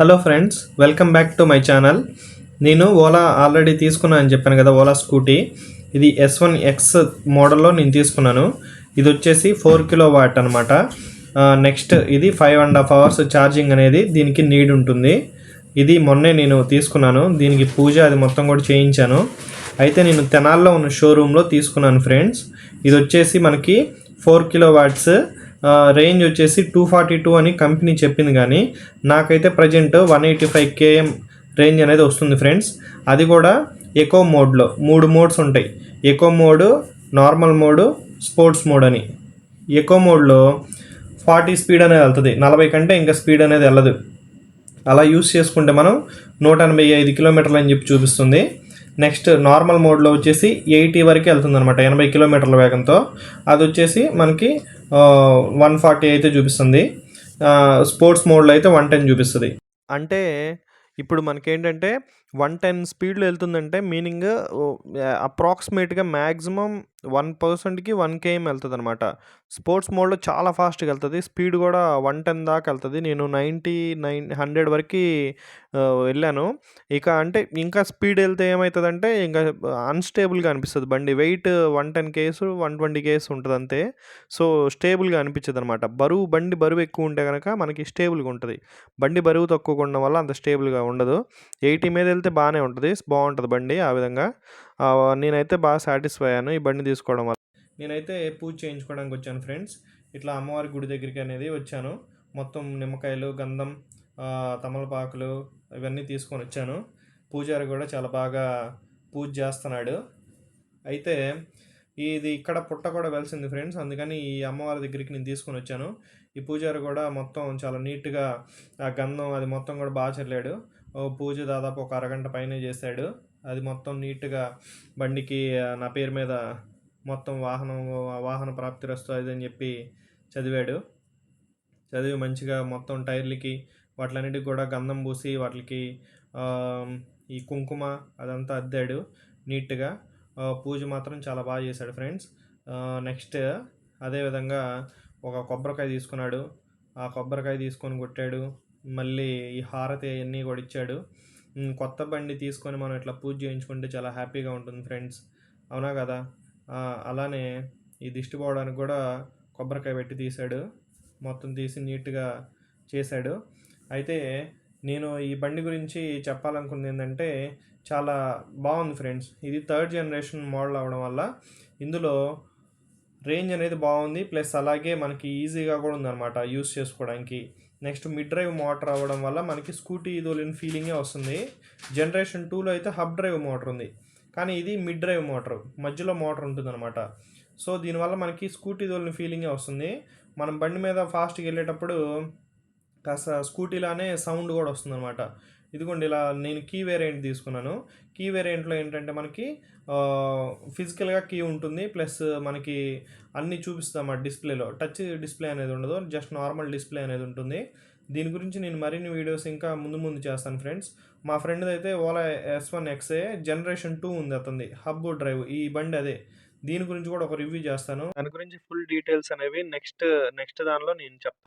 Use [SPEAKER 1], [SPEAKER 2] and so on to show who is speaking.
[SPEAKER 1] Hello friends, welcome back to my channel. నేను Ola already తీసుకున్నాను అని చెప్పాను కదా, ఓలా స్కూటీ. ఇది S1X మోడల్లో నేను తీసుకున్నాను. ఇది వచ్చేసి 4 kW అనమాట. నెక్స్ట్ ఇది 5.5 hours ఛార్జింగ్ అనేది దీనికి నీడ్ ఉంటుంది. ఇది మొన్నే నేను తీసుకున్నాను. దీనికి పూజ అది మొత్తం కూడా చేయించాను. అయితే నేను తెనాల్లో ఉన్న షోరూంలో తీసుకున్నాను ఫ్రెండ్స్. ఇది వచ్చేసి మనకి 4 kW, రేంజ్ వచ్చేసి 242 అని కంపెనీ చెప్పింది, కానీ నాకైతే ప్రజెంట్ 185 km రేంజ్ అనేది వస్తుంది ఫ్రెండ్స్. అది కూడా ఎకో మోడ్లో 3 మోడ్స్ ఉంటాయి. Echo mode, normal mode, sports mode అని. ఎకో మోడ్లో 40 స్పీడ్ అనేది వెళ్తుంది, 40 కంటే ఇంకా స్పీడ్ అనేది వెళ్ళదు. అలా యూస్ చేసుకుంటే మనం 185 కిలోమీటర్లు అని చెప్పి చూపిస్తుంది. నెక్స్ట్ నార్మల్ మోడ్లో వచ్చేసి 80 వరకు వెళ్తుంది అనమాట, 80 కిలోమీటర్ల వేగంతో. అది వచ్చేసి మనకి 140 అయితే చూపిస్తుంది. స్పోర్ట్స్ మోడ్లో అయితే 110 చూపిస్తుంది. అంటే ఇప్పుడు మనకేంటంటే 110 స్పీడ్లో వెళ్తుందంటే మీనింగ్ అప్రాక్సిమేట్గా మ్యాక్సిమం 1%కి 1 km వెళ్తుంది అనమాట. స్పోర్ట్స్ మోడ్లో చాలా ఫాస్ట్గా వెళ్తుంది, స్పీడ్ కూడా 110 దాకా వెళ్తుంది. నేను 99, 100 వరకు వెళ్ళాను. ఇక అంటే ఇంకా స్పీడ్ వెళ్తే ఏమవుతుందంటే ఇంకా అన్స్టేబుల్గా అనిపిస్తుంది బండి. వెయిట్ 110 kgs 120 kgs ఉంటుంది అంతే. సో స్టేబుల్గా అనిపించదు అనమాట. బండి బరువు ఎక్కువ ఉంటే కనుక మనకి స్టేబుల్గా ఉంటుంది. బండి బరువు తక్కువగా ఉండడం వల్ల అంత స్టేబుల్గా ఉండదు. 80 మీద వెళ్తే బాగానే ఉంటుంది, బాగుంటుంది బండి ఆ విధంగా. నేనైతే బాగా సాటిస్ఫై అయ్యాను ఈ బండి తీసుకోవడం వల్ల. నేనైతే పూజ చేయించుకోవడానికి వచ్చాను ఫ్రెండ్స్. ఇట్లా అమ్మవారి గుడి దగ్గరికి అనేది వచ్చాను. మొత్తం నిమ్మకాయలు, గంధం, తమలపాకులు ఇవన్నీ తీసుకొని వచ్చాను. పూజారి కూడా చాలా బాగా పూజ చేస్తున్నాడు. అయితే ఇది ఇక్కడ పుట్ట కూడా వెలిసింది ఫ్రెండ్స్, అందుకని ఈ అమ్మవారి దగ్గరికి నేను తీసుకొని వచ్చాను. ఈ పూజారి కూడా మొత్తం చాలా నీట్గా ఆ గంధం అది మొత్తం కూడా బాగా చల్లాడు. పూజ దాదాపు ఒక అరగంట పైనే చేశాడు. అది మొత్తం నీట్గా బండికి నా పేరు మీద మొత్తం వాహన ప్రాప్తిరస్తు అది అని చెప్పి చదివి మంచిగా మొత్తం టైర్లకి వాటిలన్నిటికి కూడా గంధం పూసి వాటికి ఈ కుంకుమ అదంతా అద్దాడు నీట్గా. పూజ మాత్రం చాలా బాగా చేశాడు ఫ్రెండ్స్. నెక్స్ట్ అదేవిధంగా ఒక కొబ్బరికాయ తీసుకున్నాడు. ఆ కొబ్బరికాయ తీసుకొని కొట్టాడు. మళ్ళీ ఈ హారతి అవన్నీ కూడా ఇచ్చాడు. కొత్త బండి తీసుకొని మనం ఇట్లా పూజ చేయించుకుంటే చాలా హ్యాపీగా ఉంటుంది ఫ్రెండ్స్, అవునా కదా? అలానే ఈ దిష్టి పోవడానికి కూడా కొబ్బరికాయ పెట్టి తీశాడు. మొత్తం తీసి నీట్గా చేశాడు. అయితే నేను ఈ బండి గురించి చెప్పాలనుకుంది ఏంటంటే చాలా బాగుంది ఫ్రెండ్స్. ఇది 3rd generation మోడల్ అవ్వడం వల్ల ఇందులో రేంజ్ అనేది బాగుంది, ప్లస్ అలాగే మనకి ఈజీగా కూడా ఉందన్నమాట యూస్ చేసుకోవడానికి. నెక్స్ట్ మిడ్ డ్రైవ్ మోటార్ అవ్వడం వల్ల మనకి స్కూటీ తోలిన ఫీలింగే వస్తుంది. జనరేషన్ 2లో అయితే హబ్ డ్రైవ్ మోటార్ ఉంది, కానీ ఇది మిడ్ డ్రైవ్ మోటార్, మధ్యలో మోటార్ ఉంటుంది అనమాట. సో దీనివల్ల మనకి స్కూటీ తోలిన ఫీలింగే వస్తుంది. మనం బండి మీద ఫాస్ట్గా వెళ్ళేటప్పుడు కాస్త స్కూటీలానే సౌండ్ కూడా వస్తుంది అనమాట. ఇదిగోండి, ఇలా నేను కీ వేరియంట్ తీసుకున్నాను. కీ వేరియంట్లో ఏంటంటే మనకి ఫిజికల్గా కీ ఉంటుంది, ప్లస్ మనకి అన్నీ చూపిస్తాం ఆ డిస్ప్లేలో. టచ్ డిస్ప్లే అనేది ఉండదు, జస్ట్ నార్మల్ డిస్ప్లే అనేది ఉంటుంది. దీని గురించి నేను మరిన్ని వీడియోస్ ఇంకా ముందు చేస్తాను ఫ్రెండ్స్. మా ఫ్రెండ్ అయితే ఓలా S1X జనరేషన్ 2 ఉంది, అతనిది హబ్ డ్రైవ్. ఈ బండి అదే. దీని గురించి కూడా ఒక రివ్యూ చేస్తాను. దాని గురించి ఫుల్ డీటెయిల్స్ అనేవి నెక్స్ట్ దానిలో నేను చెప్తాను.